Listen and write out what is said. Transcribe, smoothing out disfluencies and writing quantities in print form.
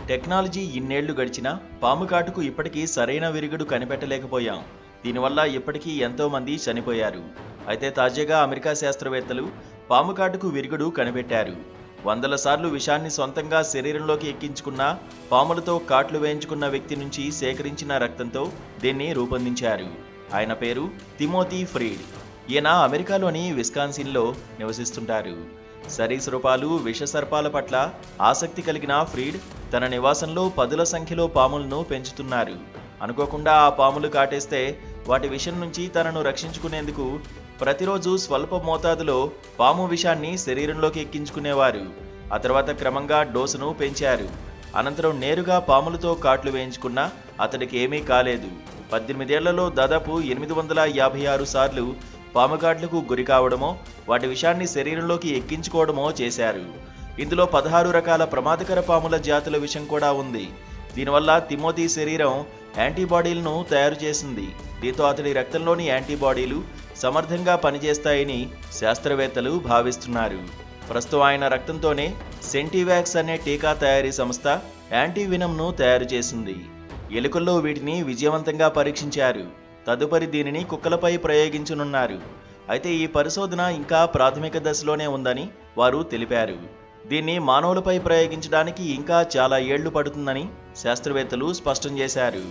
Technology ఇన్నేళ్లు గడిచినా పాము కాటుకు ఇప్పటికీ సరైన విరుగుడు కనిపెట్టలేకపోయాం. దీనివల్ల ఇప్పటికీ ఎంతో మంది చనిపోయారు. అయితే తాజాగా అమెరికా శాస్త్రవేత్తలు పాము కాటుకు విరుగుడు కనిపెట్టారు. వందల సార్లు విషాన్ని సొంతంగా శరీరంలోకి ఎక్కించుకున్న, పాములతో కాట్లు వేయించుకున్న వ్యక్తి నుంచి సేకరించిన రక్తంతో దీన్ని రూపొందించారు. ఆయన పేరు తిమోతీ ఫ్రీడ్. ఈయన అమెరికాలోని విస్కాన్సిన్లో నివసిస్తుంటారు. సరీసృపాలు, విషసర్పాల పట్ల ఆసక్తి కలిగిన ఫ్రీడ్ తన నివాసంలో పదుల సంఖ్యలో పాములను పెంచుతున్నారు. అనుకోకుండా ఆ పాములు కాటేస్తే వాటి విషం నుంచి తనను రక్షించుకునేందుకు ప్రతిరోజు స్వల్ప మోతాదులో పాము విషాన్ని శరీరంలోకి ఎక్కించుకునేవారు. ఆ తర్వాత క్రమంగా డోసును పెంచారు. అనంతరం నేరుగా పాములతో కాట్లు వేయించుకున్నా అతడికి ఏమీ కాలేదు. 18 ఏళ్లలో దాదాపు 856 సార్లు పాముకాట్లకు గురి కావడమో, వాటి విషాన్ని శరీరంలోకి ఎక్కించుకోవడమో చేశారు. ఇందులో 16 రకాల ప్రమాదకర పాముల జాతుల విషం కూడా ఉంది. దీనివల్ల తిమోతీ శరీరం యాంటీబాడీలను తయారు చేసింది. దీంతో అతడి రక్తంలోని యాంటీబాడీలు సమర్థంగా పనిచేస్తాయని శాస్త్రవేత్తలు భావిస్తున్నారు. ప్రస్తుతం ఆయన రక్తంతోనే సెంటీవాక్స్ అనే టీకా తయారీ సంస్థ యాంటీవినమ్ను తయారు చేసింది. ఎలుకల్లో వీటిని విజయవంతంగా పరీక్షించారు. తదుపరి దీనిని కుక్కలపై ప్రయోగించనున్నారు. అయితే ఈ పరిశోధన ఇంకా ప్రాథమిక దశలోనే ఉందని వారు తెలిపారు. దీన్ని మానవులపై ప్రయోగించడానికి ఇంకా చాలా ఏళ్లు పడుతుందని శాస్త్రవేత్తలు స్పష్టం చేశారు.